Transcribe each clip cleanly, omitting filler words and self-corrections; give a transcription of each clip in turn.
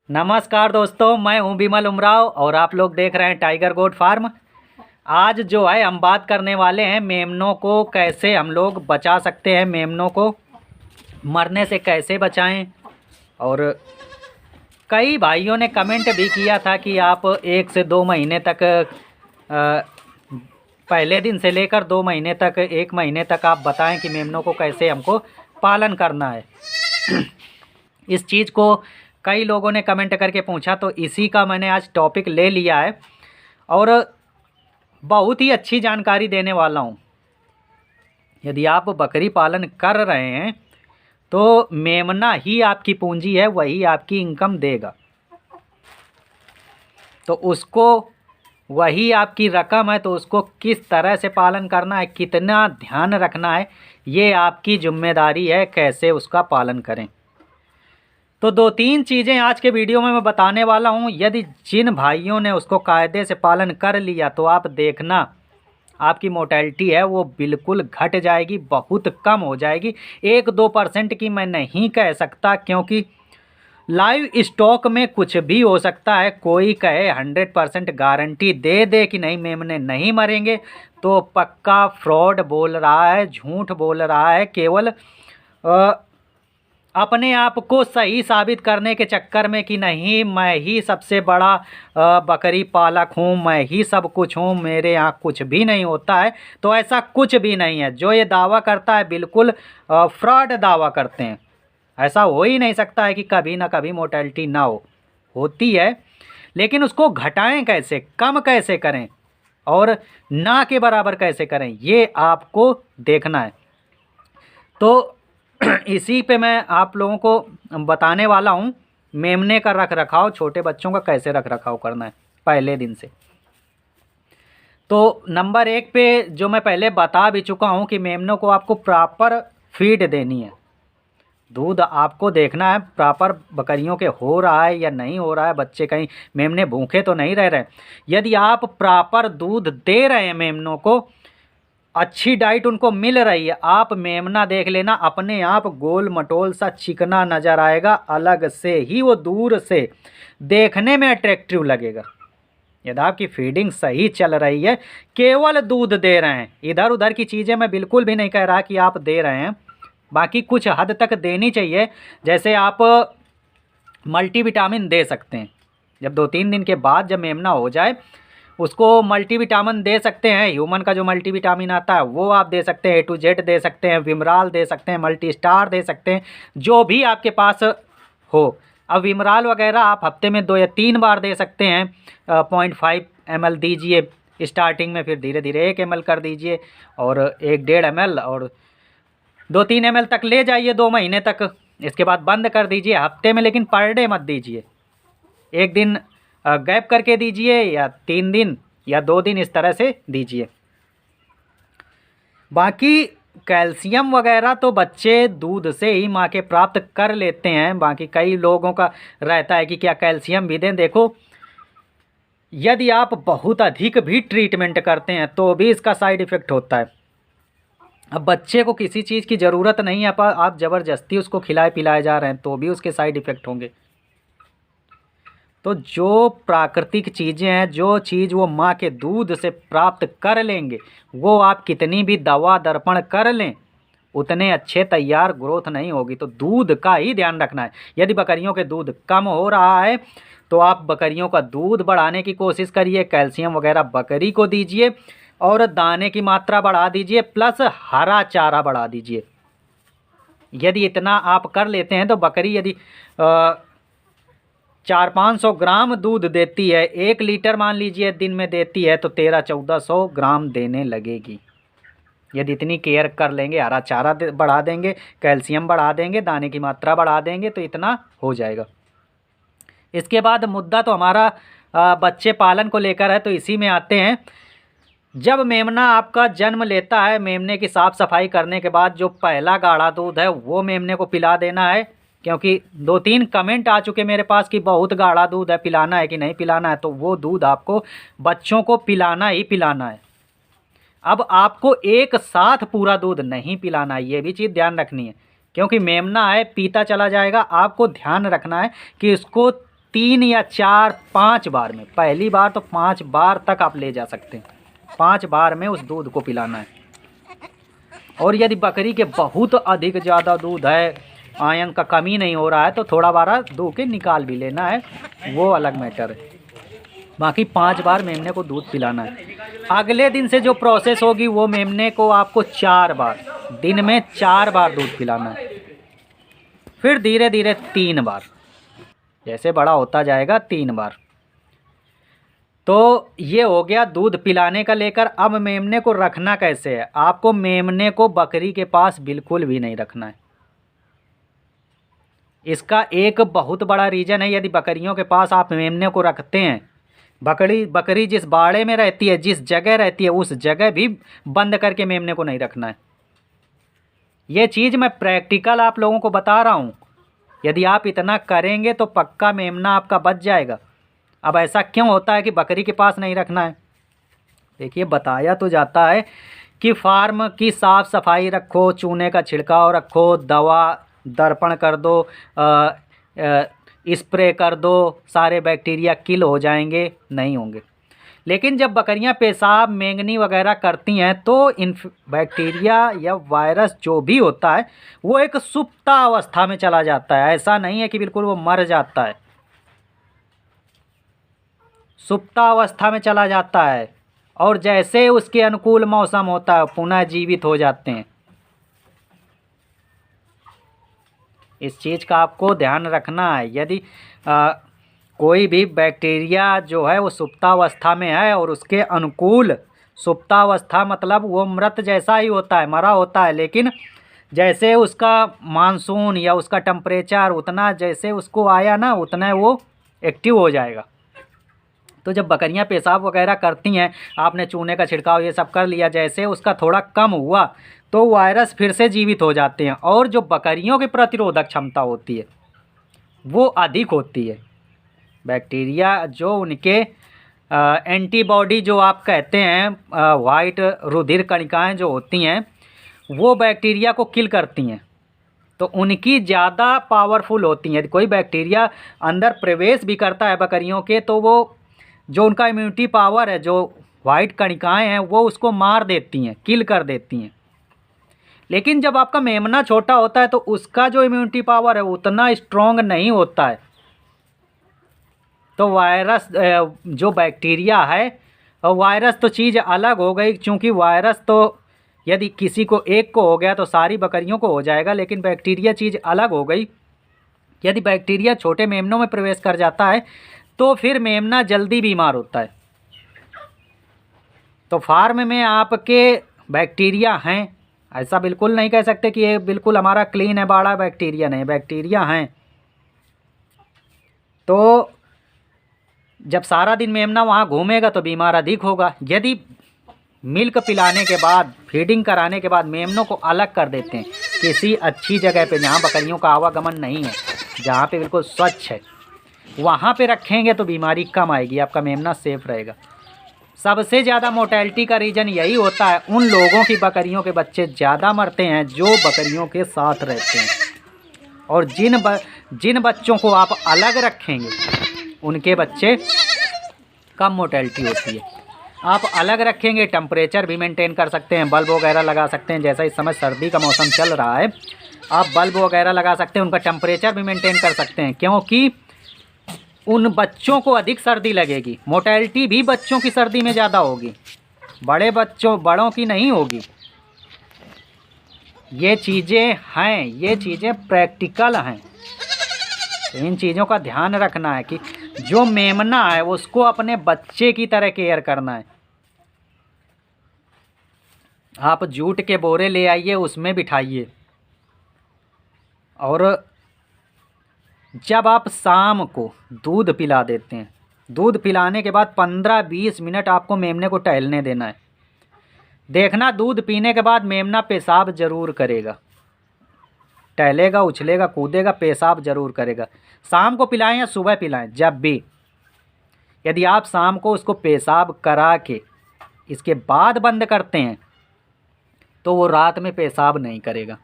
नमस्कार दोस्तों, मैं हूं बिमल उमराव और आप लोग देख रहे हैं टाइगर गोट फार्म। आज जो है हम बात करने वाले हैं मेमनों को कैसे हम लोग बचा सकते हैं, मेमनों को मरने से कैसे बचाएं। और कई भाइयों ने कमेंट भी किया था कि आप 1 से 2 महीने तक पहले दिन से लेकर 2 महीने तक 1 महीने तक आप बताएं कि मेमनों को कैसे हमको पालन करना है। इस चीज़ को कई लोगों ने कमेंट करके पूछा, तो इसी का मैंने आज टॉपिक ले लिया है और बहुत ही अच्छी जानकारी देने वाला हूँ। यदि आप बकरी पालन कर रहे हैं तो मेमना ही आपकी पूंजी है, वही आपकी इनकम देगा। तो उसको वही आपकी रकम है, तो उसको किस तरह से पालन करना है, कितना ध्यान रखना है, ये आपकी जिम्मेदारी है कैसे उसका पालन करें। तो 2-3 चीज़ें आज के वीडियो में मैं बताने वाला हूँ। यदि जिन भाइयों ने उसको कायदे से पालन कर लिया तो आप देखना आपकी मोर्टेलिटी है वो बिल्कुल घट जाएगी, बहुत कम हो जाएगी। 1-2% की मैं नहीं कह सकता, क्योंकि लाइव स्टॉक में कुछ भी हो सकता है। कोई कहे 100% गारंटी दे दे कि नहीं मेमने नहीं मरेंगे, तो पक्का फ्रॉड बोल रहा है, झूठ बोल रहा है। केवल अपने आप को सही साबित करने के चक्कर में कि नहीं मैं ही सबसे बड़ा बकरी पालक हूँ, मैं ही सब कुछ हूँ, मेरे यहाँ कुछ भी नहीं होता है। तो ऐसा कुछ भी नहीं है। जो ये दावा करता है बिल्कुल फ्रॉड दावा करते हैं। ऐसा हो ही नहीं सकता है कि कभी ना कभी मोर्टेलिटी ना होती है। लेकिन उसको घटाएं कैसे, कम कैसे करें और ना के बराबर कैसे करें, ये आपको देखना है। तो इसी पे मैं आप लोगों को बताने वाला हूँ मेमने का रख रखाव, छोटे बच्चों का कैसे रख रखाव करना है पहले दिन से। तो नंबर 1 पे जो मैं पहले बता भी चुका हूँ कि मेमनों को आपको प्रॉपर फीड देनी है। दूध आपको देखना है प्रॉपर बकरियों के हो रहा है या नहीं हो रहा है, बच्चे कहीं मेमने भूखे तो नहीं रह रहे। यदि आप प्रॉपर दूध दे रहे हैं मेमनों को, अच्छी डाइट उनको मिल रही है, आप मेमना देख लेना अपने आप गोल मटोल सा चिकना नज़र आएगा, अलग से ही वो दूर से देखने में अट्रैक्टिव लगेगा। यदि आपकी फीडिंग सही चल रही है, केवल दूध दे रहे हैं, इधर उधर की चीज़ें मैं बिल्कुल भी नहीं कह रहा कि आप दे रहे हैं, बाकी कुछ हद तक देनी चाहिए। जैसे आप मल्टीविटामिन दे सकते हैं, जब 2-3 दिन के बाद जब मेमना हो जाए उसको मल्टीविटामिन दे सकते हैं। ह्यूमन का जो मल्टीविटामिन आता है वो आप दे सकते हैं, A to Z दे सकते हैं, विमराल दे सकते हैं, मल्टी स्टार दे सकते हैं, जो भी आपके पास हो। अब विमराल वगैरह आप हफ्ते में 2 या 3 बार दे सकते हैं। 0.5 ml दीजिए स्टार्टिंग में, फिर धीरे धीरे 1 ml कर दीजिए और 1-1.5 ml और 2-3 ml तक ले जाइए 2 महीने तक। इसके बाद बंद कर दीजिए हफ्ते में, लेकिन पर डे मत दीजिए। एक दिन गैप करके दीजिए या 3 दिन या 2 दिन, इस तरह से दीजिए। बाकी कैल्शियम वगैरह तो बच्चे दूध से ही माँ के प्राप्त कर लेते हैं। बाकी कई लोगों का रहता है कि क्या कैल्शियम भी दें। देखो, यदि आप बहुत अधिक भी ट्रीटमेंट करते हैं तो भी इसका साइड इफ़ेक्ट होता है। अब बच्चे को किसी चीज़ की ज़रूरत नहीं है, आप ज़बरदस्ती उसको खिलाए पिलाए जा रहे हैं तो भी उसके साइड इफ़ेक्ट होंगे। तो जो प्राकृतिक चीज़ें हैं, जो चीज़ वो माँ के दूध से प्राप्त कर लेंगे, वो आप कितनी भी दवा दर्पण कर लें उतने अच्छे तैयार ग्रोथ नहीं होगी। तो दूध का ही ध्यान रखना है। यदि बकरियों के दूध कम हो रहा है तो आप बकरियों का दूध बढ़ाने की कोशिश करिए, कैल्शियम वगैरह बकरी को दीजिए और दाने की मात्रा बढ़ा दीजिए, प्लस हरा चारा बढ़ा दीजिए। यदि इतना आप कर लेते हैं तो बकरी यदि 400-500 ग्राम दूध देती है, 1 लीटर मान लीजिए दिन में देती है, तो 1300-1400 ग्राम देने लगेगी। यदि इतनी केयर कर लेंगे, हरा चारा बढ़ा देंगे, कैल्शियम बढ़ा देंगे, दाने की मात्रा बढ़ा देंगे, तो इतना हो जाएगा। इसके बाद मुद्दा तो हमारा बच्चे पालन को लेकर है, तो इसी में आते हैं। जब मेमना आपका जन्म लेता है, मेमने की साफ़ सफाई करने के बाद जो पहला गाढ़ा दूध है वो मेमने को पिला देना है। क्योंकि 2-3 कमेंट आ चुके मेरे पास कि बहुत गाढ़ा दूध है, पिलाना है कि नहीं पिलाना है, तो वो दूध आपको बच्चों को पिलाना ही पिलाना है। अब आपको एक साथ पूरा दूध नहीं पिलाना है, ये भी चीज़ ध्यान रखनी है। क्योंकि मेमना है, पीता चला जाएगा। आपको ध्यान रखना है कि इसको 3 या 4 5 बार में, पहली बार तो 5 बार तक आप ले जा सकते हैं। 5 बार में उस दूध को पिलाना है। और यदि बकरी के बहुत अधिक ज़्यादा दूध है, आयरन का कमी नहीं हो रहा है, तो थोड़ा बारा दो के निकाल भी लेना है, वो अलग मैटर है। बाकी 5 बार मेमने को दूध पिलाना है। अगले दिन से जो प्रोसेस होगी वो मेमने को आपको 4 बार, दिन में 4 बार दूध पिलाना है। फिर धीरे धीरे 3 बार, जैसे बड़ा होता जाएगा 3 बार। तो ये हो गया दूध पिलाने का लेकर। अब मेमने को रखना कैसे है। आपको मेमने को बकरी के पास बिल्कुल भी नहीं रखना है। इसका एक बहुत बड़ा रीज़न है, यदि बकरियों के पास आप मेमने को रखते हैं, बकरी जिस बाड़े में रहती है, जिस जगह रहती है, उस जगह भी बंद करके मेमने को नहीं रखना है। ये चीज़ मैं प्रैक्टिकल आप लोगों को बता रहा हूँ। यदि आप इतना करेंगे तो पक्का मेमना आपका बच जाएगा। अब ऐसा क्यों होता है कि बकरी के पास नहीं रखना है। देखिए, बताया तो जाता है कि फार्म की साफ़ सफाई रखो, चूने का छिड़काव रखो, दवा दर्पण कर दो, स्प्रे कर दो, सारे बैक्टीरिया किल हो जाएंगे, नहीं होंगे। लेकिन जब बकरियां पेशाब मैंगनी वगैरह करती हैं तो इन बैक्टीरिया या वायरस जो भी होता है वो एक सुप्तावस्था में चला जाता है। ऐसा नहीं है कि बिल्कुल वो मर जाता है, सुप्तावस्था में चला जाता है, और जैसे उसके अनुकूल मौसम होता है पुनः जीवित हो जाते हैं। इस चीज़ का आपको ध्यान रखना है। यदि कोई भी बैक्टीरिया जो है वो सुप्तावस्था में है और उसके अनुकूल, सुप्तावस्था मतलब वो मृत जैसा ही होता है, मरा होता है, लेकिन जैसे उसका मानसून या उसका टेम्परेचर उतना जैसे उसको आया ना, उतना वो एक्टिव हो जाएगा। तो जब बकरियां पेशाब वगैरह करती हैं, आपने चूने का छिड़काव ये सब कर लिया, जैसे उसका थोड़ा कम हुआ तो वायरस फिर से जीवित हो जाते हैं, और जो बकरियों की प्रतिरोधक क्षमता होती है वो अधिक होती है। बैक्टीरिया जो उनके एंटीबॉडी जो आप कहते हैं, वाइट रुधिर कणिकाएँ जो होती हैं, वो बैक्टीरिया को किल करती हैं, तो उनकी ज़्यादा पावरफुल होती हैं। यदि कोई बैक्टीरिया अंदर प्रवेश भी करता है बकरियों के, तो वो जो उनका इम्यूनिटी पावर है, जो वाइट कणिकाएँ हैं, वो उसको मार देती हैं, किल कर देती हैं। लेकिन जब आपका मेमना छोटा होता है तो उसका जो इम्यूनिटी पावर है उतना स्ट्रॉन्ग नहीं होता है। तो वायरस जो बैक्टीरिया है, और वायरस तो चीज़ अलग हो गई, क्योंकि वायरस तो यदि किसी को एक को हो गया तो सारी बकरियों को हो जाएगा, लेकिन बैक्टीरिया चीज़ अलग हो गई। यदि बैक्टीरिया छोटे मेमनों में प्रवेश कर जाता है तो फिर मेमना जल्दी बीमार होता है। तो फार्म में आपके बैक्टीरिया हैं, ऐसा बिल्कुल नहीं कह सकते कि ये बिल्कुल हमारा क्लीन है बाड़ा, बैक्टीरिया नहीं, बैक्टीरिया हैं। तो जब सारा दिन मेमना वहाँ घूमेगा तो बीमार अधिक होगा। यदि मिल्क पिलाने के बाद, फीडिंग कराने के बाद मेमनों को अलग कर देते हैं किसी अच्छी जगह पे, जहाँ बकरियों का आवागमन नहीं है, जहाँ पे बिल्कुल स्वच्छ है, वहाँ पे रखेंगे तो बीमारी कम आएगी, आपका मेमना सेफ रहेगा। सबसे ज़्यादा मोर्टेलिटी का रीज़न यही होता है, उन लोगों की बकरियों के बच्चे ज़्यादा मरते हैं जो बकरियों के साथ रहते हैं, और जिन बच्चों को आप अलग रखेंगे उनके बच्चे कम मोर्टेलिटी होती है। आप अलग रखेंगे, टेम्परेचर भी मेंटेन कर सकते हैं, बल्ब वगैरह लगा सकते हैं। जैसा इस समय सर्दी का मौसम चल रहा है, आप बल्ब वगैरह लगा सकते हैं, उनका टेम्परेचर भी मेंटेन कर सकते हैं, क्योंकि उन बच्चों को अधिक सर्दी लगेगी। मोर्टेलिटी भी बच्चों की सर्दी में ज़्यादा होगी, बड़ों की नहीं होगी। ये चीज़ें हैं, ये चीज़ें प्रैक्टिकल हैं। इन चीज़ों का ध्यान रखना है कि जो मेमना है उसको अपने बच्चे की तरह केयर करना है। आप जूट के बोरे ले आइए, उसमें बिठाइए, और जब आप शाम को दूध पिला देते हैं, दूध पिलाने के बाद 15-20 मिनट आपको मेमने को टहलने देना है। देखना, दूध पीने के बाद मेमना पेशाब ज़रूर करेगा, टहलेगा, उछलेगा, कूदेगा, पेशाब ज़रूर करेगा। शाम को पिलाएं या सुबह पिलाएं, जब भी, यदि आप शाम को उसको पेशाब करा के इसके बाद बंद करते हैं तो वो रात में पेशाब नहीं करेगा,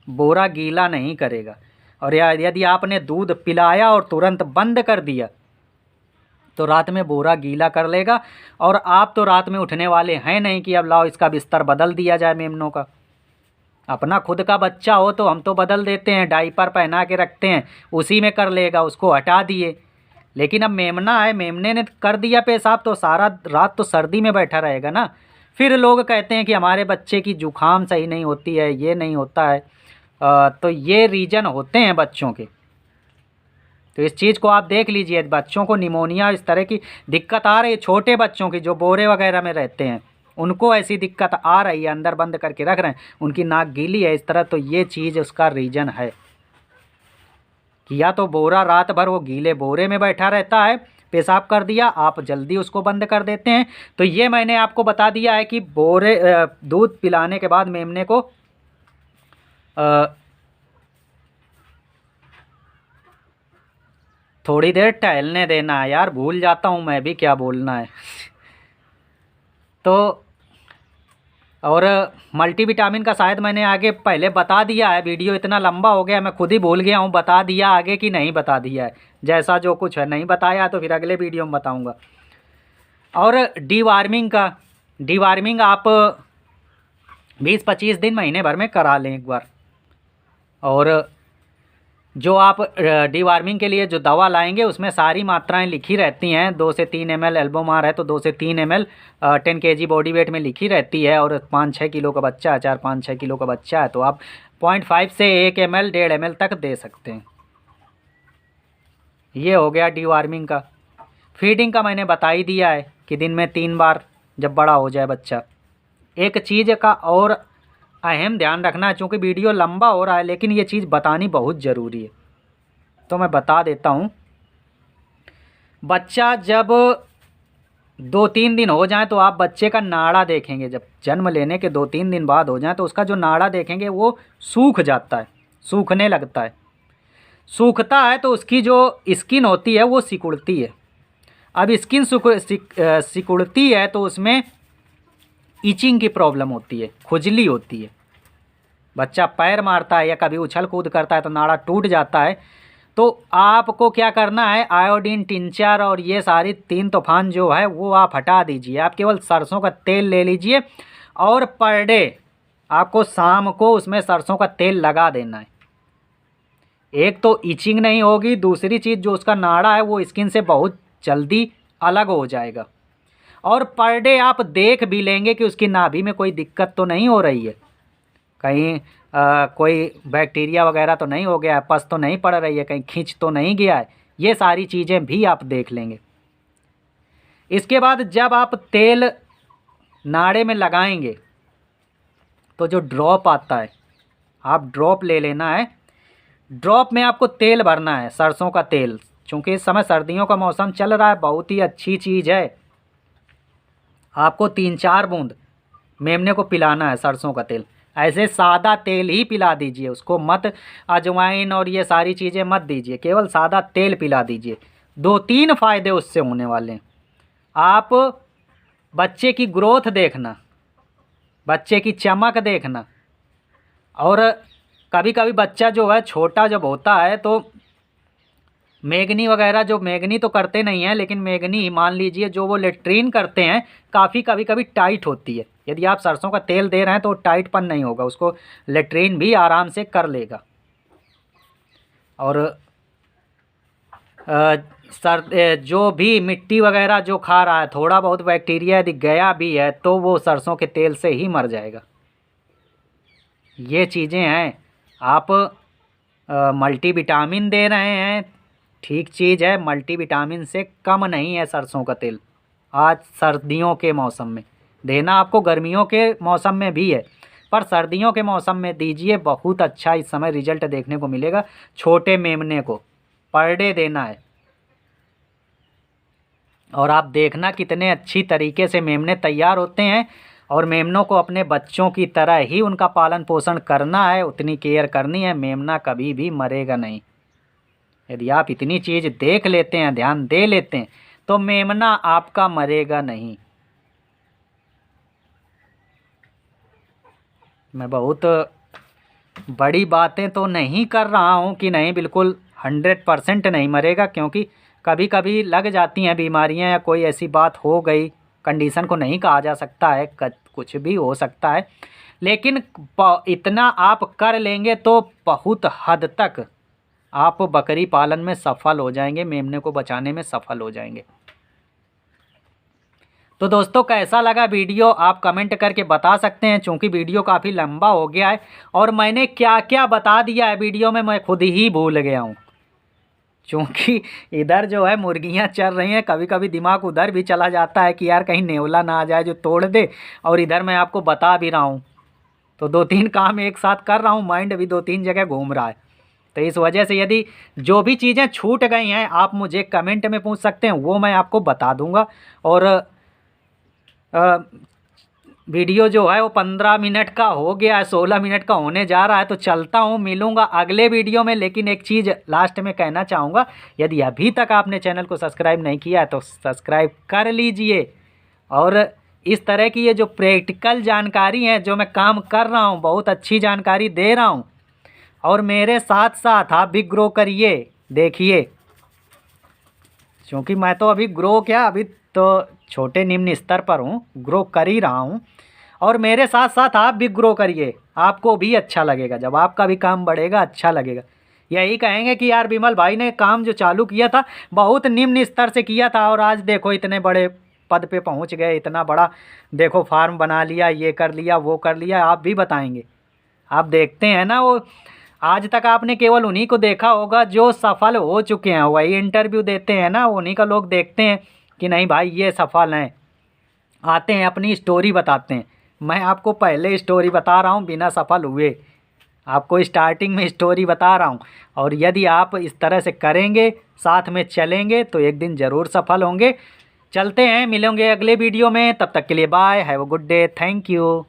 बोरा गीला नहीं करेगा। और यदि आपने दूध पिलाया और तुरंत बंद कर दिया तो रात में बोरा गीला कर लेगा। और आप तो रात में उठने वाले हैं नहीं कि अब लाओ इसका बिस्तर बदल दिया जाए मेमनों का। अपना खुद का बच्चा हो तो हम तो बदल देते हैं, डायपर पहना के रखते हैं, उसी में कर लेगा, उसको हटा दिए। लेकिन अब मेमना है, मेमने ने कर दिया पेशाब तो सारा रात तो सर्दी में बैठा रहेगा ना। फिर लोग कहते हैं कि हमारे बच्चे की जुकाम सही नहीं होती है, ये नहीं होता है। तो ये रीज़न होते हैं बच्चों के। तो इस चीज़ को आप देख लीजिए, बच्चों को निमोनिया इस तरह की दिक्कत आ रही है, छोटे बच्चों की जो बोरे वगैरह में रहते हैं उनको ऐसी दिक्कत आ रही है, अंदर बंद करके रख रहे हैं, उनकी नाक गीली है इस तरह। तो ये चीज़ उसका रीज़न है कि या तो बोरा रात भर वो गीले बोरे में बैठा रहता है, पेशाब कर दिया, आप जल्दी उसको बंद कर देते हैं। तो ये मैंने आपको बता दिया है कि दूध पिलाने के बाद मेमने को थोड़ी देर टहलने देना है। यार भूल जाता हूँ मैं भी क्या बोलना है। तो और मल्टीविटामिन का शायद मैंने आगे पहले बता दिया है, वीडियो इतना लंबा हो गया मैं खुद ही भूल गया हूँ, बता दिया आगे कि नहीं बता दिया है। जैसा जो कुछ है नहीं बताया तो फिर अगले वीडियो में बताऊँगा। और डीवार्मिंग आप 20-25 दिन महीने भर में करा लें एक बार। और जो आप डीवार्मिंग के लिए जो दवा लाएंगे उसमें सारी मात्राएं लिखी रहती हैं। 2 से 3 ml एल्बोमार है तो 2 से 3 ml 10 kg बॉडी वेट में लिखी रहती है। और 5-6 किलो का बच्चा है, 4-5-6 किलो का बच्चा है तो आप 0.5 से 1 ml 1.5 ml तक दे सकते हैं। ये हो गया डीवार्मिंग का। फीडिंग का मैंने बता ही दिया है कि दिन में 3 बार जब बड़ा हो जाए बच्चा। एक चीज़ का और अहम ध्यान रखना है, चूँकि वीडियो लंबा हो रहा है लेकिन ये चीज़ बतानी बहुत ज़रूरी है तो मैं बता देता हूँ। बच्चा जब 2-3 दिन हो जाए तो आप बच्चे का नाड़ा देखेंगे। जब जन्म लेने के 2-3 दिन बाद हो जाए तो उसका जो नाड़ा देखेंगे वो सूख जाता है, सूखने लगता है। सूखता है तो उसकी जो स्किन होती है वो सिकुड़ती है। अब स्किन सिकुड़ती है तो उसमें इचिंग की प्रॉब्लम होती है, खुजली होती है। बच्चा पैर मारता है या कभी उछल कूद करता है तो नाड़ा टूट जाता है। तो आपको क्या करना है, आयोडीन टिंचर और ये सारी 3 तूफान जो है वो आप हटा दीजिए। आप केवल सरसों का तेल ले लीजिए और पर डे आपको शाम को उसमें सरसों का तेल लगा देना है। एक तो इचिंग नहीं होगी, दूसरी चीज़ जो उसका नाड़ा है वो स्किन से बहुत जल्दी अलग हो जाएगा। और पर डे आप देख भी लेंगे कि उसकी नाभि में कोई दिक्कत तो नहीं हो रही है, कहीं कोई बैक्टीरिया वगैरह तो नहीं हो गया है, पस तो नहीं पड़ रही है, कहीं खींच तो नहीं गया है। ये सारी चीज़ें भी आप देख लेंगे। इसके बाद जब आप तेल नाड़े में लगाएंगे तो जो ड्रॉप आता है आप ड्रॉप ले लेना है। ड्रॉप में आपको तेल भरना है, सरसों का तेल। चूँकि इस समय सर्दियों का मौसम चल रहा है, बहुत ही अच्छी चीज़ है। आपको 3-4 बूंद मेमने को पिलाना है सरसों का तेल। ऐसे सादा तेल ही पिला दीजिए उसको, मत अजवाइन और ये सारी चीज़ें मत दीजिए, केवल सादा तेल पिला दीजिए। 2-3 फ़ायदे उससे होने वाले हैं। आप बच्चे की ग्रोथ देखना, बच्चे की चमक देखना। और कभी कभी बच्चा जो है छोटा जब होता है तो मेगनी वगैरह, जो मेगनी तो करते नहीं हैं लेकिन मेगनी मान लीजिए जो वो लेट्रिन करते हैं काफ़ी कभी कभी टाइट होती है। यदि आप सरसों का तेल दे रहे हैं तो टाइटपन नहीं होगा, उसको लेट्रिन भी आराम से कर लेगा। और जो भी मिट्टी वगैरह जो खा रहा है, थोड़ा बहुत बैक्टीरिया यदि गया भी है तो वो सरसों के तेल से ही मर जाएगा। ये चीज़ें हैं। आप मल्टीविटामिन दे रहे हैं, ठीक चीज़ है, मल्टीविटामिन से कम नहीं है सरसों का तेल। आज सर्दियों के मौसम में देना, आपको गर्मियों के मौसम में भी है पर सर्दियों के मौसम में दीजिए, बहुत अच्छा इस समय रिजल्ट देखने को मिलेगा। छोटे मेमने को पर डे देना है और आप देखना कितने अच्छी तरीके से मेमने तैयार होते हैं। और मेमनों को अपने बच्चों की तरह ही उनका पालन पोषण करना है, उतनी केयर करनी है। मेमना कभी भी मरेगा नहीं। यदि आप इतनी चीज़ देख लेते हैं, ध्यान दे लेते हैं तो मेमना आपका मरेगा नहीं। मैं बहुत बड़ी बातें तो नहीं कर रहा हूँ कि नहीं बिल्कुल 100% नहीं मरेगा, क्योंकि कभी कभी लग जाती हैं बीमारियाँ या कोई ऐसी बात हो गई, कंडीशन को नहीं कहा जा सकता है, कुछ भी हो सकता है। लेकिन इतना आप कर लेंगे तो बहुत हद तक आप बकरी पालन में सफल हो जाएंगे, मेमने को बचाने में सफल हो जाएंगे। तो दोस्तों कैसा लगा वीडियो आप कमेंट करके बता सकते हैं, चूँकि वीडियो काफ़ी लंबा हो गया है और मैंने क्या क्या बता दिया है वीडियो में मैं खुद ही भूल गया हूँ। क्योंकि इधर जो है मुर्गियाँ चल रही हैं, कभी कभी दिमाग उधर भी चला जाता है कि यार कहीं नेवला ना आ जाए जो तोड़ दे, और इधर मैं आपको बता भी रहा हूँ, तो 2-3 काम एक साथ कर रहा हूँ, माइंड भी 2-3 जगह घूम रहा है। तो इस वजह से यदि जो भी चीज़ें छूट गई हैं आप मुझे कमेंट में पूछ सकते हैं, वो मैं आपको बता दूंगा। और वीडियो जो है वो 15 मिनट का हो गया है, 16 मिनट का होने जा रहा है, तो चलता हूँ, मिलूँगा अगले वीडियो में। लेकिन एक चीज़ लास्ट में कहना चाहूँगा, यदि अभी तक आपने चैनल को सब्सक्राइब नहीं किया है तो सब्सक्राइब कर लीजिए। और इस तरह की ये जो प्रैक्टिकल जानकारी है जो मैं काम कर रहा हूँ, बहुत अच्छी जानकारी दे रहा हूँ, और मेरे साथ साथ आप भी ग्रो करिए। देखिए, क्योंकि मैं तो अभी ग्रो क्या, अभी तो छोटे निम्न स्तर पर हूँ, ग्रो कर ही रहा हूँ, और मेरे साथ साथ आप भी ग्रो करिए, आपको भी अच्छा लगेगा, जब आपका भी काम बढ़ेगा अच्छा लगेगा। यही कहेंगे कि यार विमल भाई ने काम जो चालू किया था बहुत निम्न स्तर से किया था, और आज देखो इतने बड़े पद पे पहुंच गए, इतना बड़ा देखो फार्म बना लिया, ये कर लिया वो कर लिया। आप भी बताएंगे, आप देखते हैं ना, वो आज तक आपने केवल उन्हीं को देखा होगा जो सफल हो चुके हैं, वही इंटरव्यू देते हैं ना, उन्हीं का लोग देखते हैं कि नहीं भाई ये सफल हैं, आते हैं अपनी स्टोरी बताते हैं। मैं आपको पहले स्टोरी बता रहा हूँ बिना सफल हुए, आपको स्टार्टिंग में स्टोरी बता रहा हूँ। और यदि आप इस तरह से करेंगे, साथ में चलेंगे, तो एक दिन ज़रूर सफल होंगे। चलते हैं, मिलेंगे अगले वीडियो में, तब तक के लिए bye, have a good day, thank you.